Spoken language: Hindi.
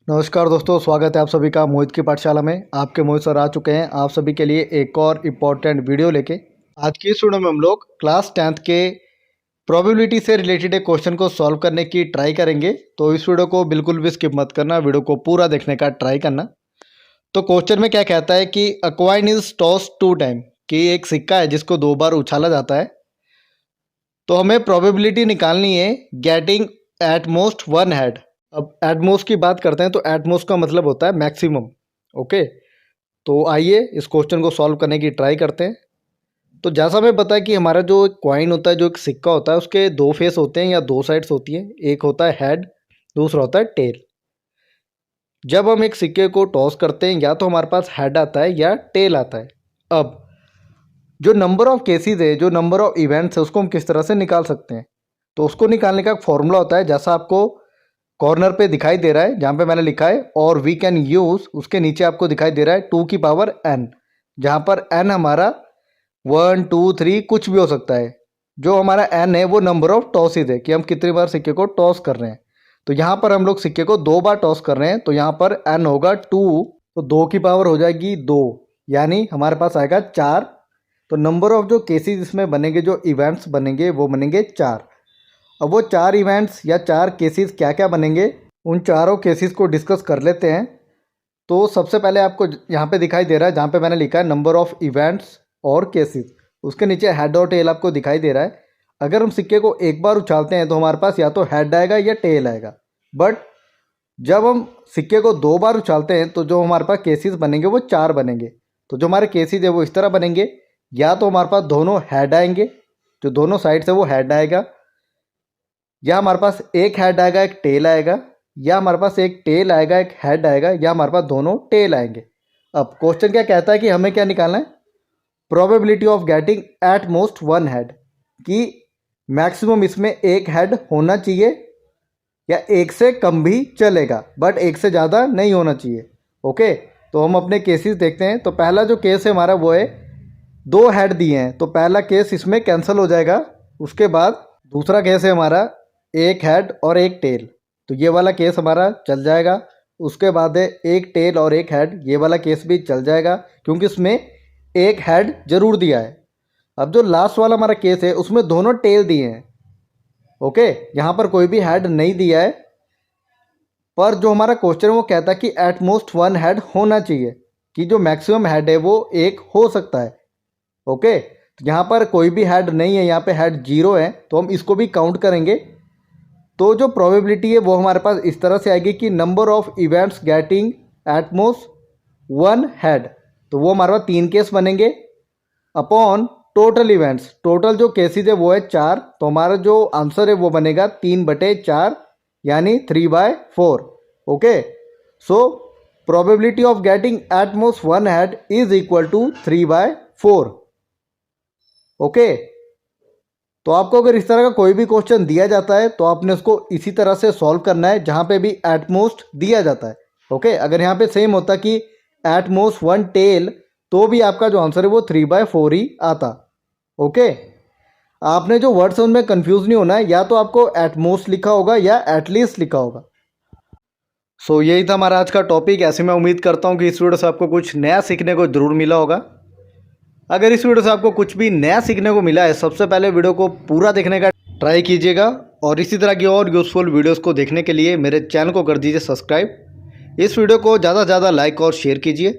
नमस्कार दोस्तों, स्वागत है आप सभी का मोहित की पाठशाला में। आपके मोहित सर आ चुके हैं आप सभी के लिए एक और इम्पॉर्टेंट वीडियो लेके। आज की इस वीडियो में हम लोग क्लास 10th के प्रोबेबिलिटी से रिलेटेड एक क्वेश्चन को सॉल्व करने की ट्राई करेंगे। तो इस वीडियो को बिल्कुल भी स्किप मत करना, वीडियो को पूरा देखने का ट्राई करना। तो क्वेश्चन में क्या कहता है कि अ कॉइन इज टॉस 2 टाइम, कि एक सिक्का है जिसको 2 बार उछाला जाता है। तो हमें प्रोबेबिलिटी निकालनी है गेटिंग एट मोस्ट 1 हेड। अब एटमोस्ट की बात करते हैं तो एटमोस्ट का मतलब होता है मैक्सिमम। ओके, तो आइए इस क्वेश्चन को सॉल्व करने की ट्राई करते हैं। तो जैसा हमें पता है कि हमारा जो एक कॉइन होता है, जो एक सिक्का होता है, उसके 2 फेस होते हैं या 2 साइड्स होती हैं। एक होता है हेड, दूसरा होता है टेल। जब हम एक सिक्के को टॉस करते हैं या तो हमारे पास हेड आता है या टेल आता है। अब जो नंबर ऑफ केसेस है, जो नंबर ऑफ इवेंट्स है, उसको हम किस तरह से निकाल सकते हैं। तो उसको निकालने का एक फॉर्मूला होता है, जैसा आपको कॉर्नर पे दिखाई दे रहा है, जहाँ पे मैंने लिखा है और वी कैन यूज़, उसके नीचे आपको दिखाई दे रहा है 2 की पावर n, जहाँ पर n हमारा 1 2 3 कुछ भी हो सकता है। जो हमारा n है वो नंबर ऑफ टॉसेज है, कि हम कितनी बार सिक्के को टॉस कर रहे हैं। तो यहाँ पर हम लोग सिक्के को 2 बार टॉस कर रहे हैं, तो यहाँ पर n होगा 2, तो 2 की पावर हो जाएगी 2, यानी हमारे पास आएगा 4। तो नंबर ऑफ जो केसेस इसमें बनेंगे, जो इवेंट्स बनेंगे, वो बनेंगे 4। अब वो 4 इवेंट्स या 4 केसेस क्या क्या बनेंगे, उन चारों केसेस को डिस्कस कर लेते हैं। तो सबसे पहले आपको यहाँ पे दिखाई दे रहा है, जहाँ पे मैंने लिखा है नंबर ऑफ इवेंट्स और केसेस, उसके नीचे हेड और टेल आपको दिखाई दे रहा है। अगर हम सिक्के को एक बार उछालते हैं तो हमारे पास या तो हेड आएगा या टेल आएगा। बट जब हम सिक्के को 2 बार उछालते हैं तो जो हमारे पास केसेस बनेंगे वो 4 बनेंगे। तो जो हमारे केसेस है वो इस तरह बनेंगे, या तो हमारे पास दोनों हेड आएंगे, जो दोनों साइड से वो हेड आएगा, या हमारे पास एक हेड आएगा एक टेल आएगा, या हमारे पास एक टेल आएगा एक हेड आएगा, या हमारे पास दोनों टेल आएंगे। अब क्वेश्चन क्या कहता है कि हमें क्या निकालना है, probability of getting at most 1 head, कि मैक्सिमम इसमें एक हेड होना चाहिए या एक से कम भी चलेगा, बट एक से ज़्यादा नहीं होना चाहिए। ओके, तो हम अपने केसेस देखते हैं। तो पहला जो केस है हमारा वो है 2 हेड दिए हैं, तो पहला केस इसमें कैंसिल हो जाएगा। उसके बाद दूसरा केस है हमारा एक हेड और एक टेल, तो ये वाला केस हमारा चल जाएगा। उसके बाद है एक टेल और एक हेड, ये वाला केस भी चल जाएगा क्योंकि इसमें एक हेड जरूर दिया है। अब जो लास्ट वाला हमारा केस है उसमें दोनों टेल दिए हैं। ओके, यहाँ पर कोई भी हेड नहीं दिया है, पर जो हमारा क्वेश्चन है वो कहता है कि एट मोस्ट 1 हेड होना चाहिए, कि जो मैक्सिमम हेड है वो एक हो सकता है। ओके, तो यहाँ पर कोई भी हेड नहीं है, यहाँ पे हेड 0 है, तो हम इसको भी काउंट करेंगे। तो जो प्रोबेबिलिटी है वो हमारे पास इस तरह से आएगी कि number of events getting at most 1 head, तो वो हमारे पास 3 केस बनेंगे, अपॉन टोटल इवेंट्स, टोटल जो केसेस है वो है 4, तो हमारा जो आंसर है वो बनेगा 3/4, यानी 3/4। Okay, so probability of getting at most 1 head is equal to 3/4। Okay, तो आपको अगर इस तरह का कोई भी क्वेश्चन दिया जाता है तो आपने उसको इसी तरह से सॉल्व करना है, जहाँ पे भी एट मोस्ट दिया जाता है। ओके, अगर यहाँ पे सेम होता कि एट मोस्ट 1 टेल, तो भी आपका जो आंसर है वो 3/4 ही आता। ओके, आपने जो वर्ड्स है उनमें कंफ्यूज नहीं होना है, या तो आपको एट मोस्ट लिखा होगा या एटलीस्ट लिखा होगा। सो यही था हमारा आज का टॉपिक। ऐसे मैं उम्मीद करता हूँ कि इस वीडियो से आपको कुछ नया सीखने को ज़रूर मिला होगा। अगर इस वीडियो से आपको कुछ भी नया सीखने को मिला है, सबसे पहले वीडियो को पूरा देखने का ट्राई कीजिएगा, और इसी तरह की और यूज़फुल वीडियोस को देखने के लिए मेरे चैनल को कर दीजिए सब्सक्राइब। इस वीडियो को ज़्यादा से ज़्यादा लाइक और शेयर कीजिए।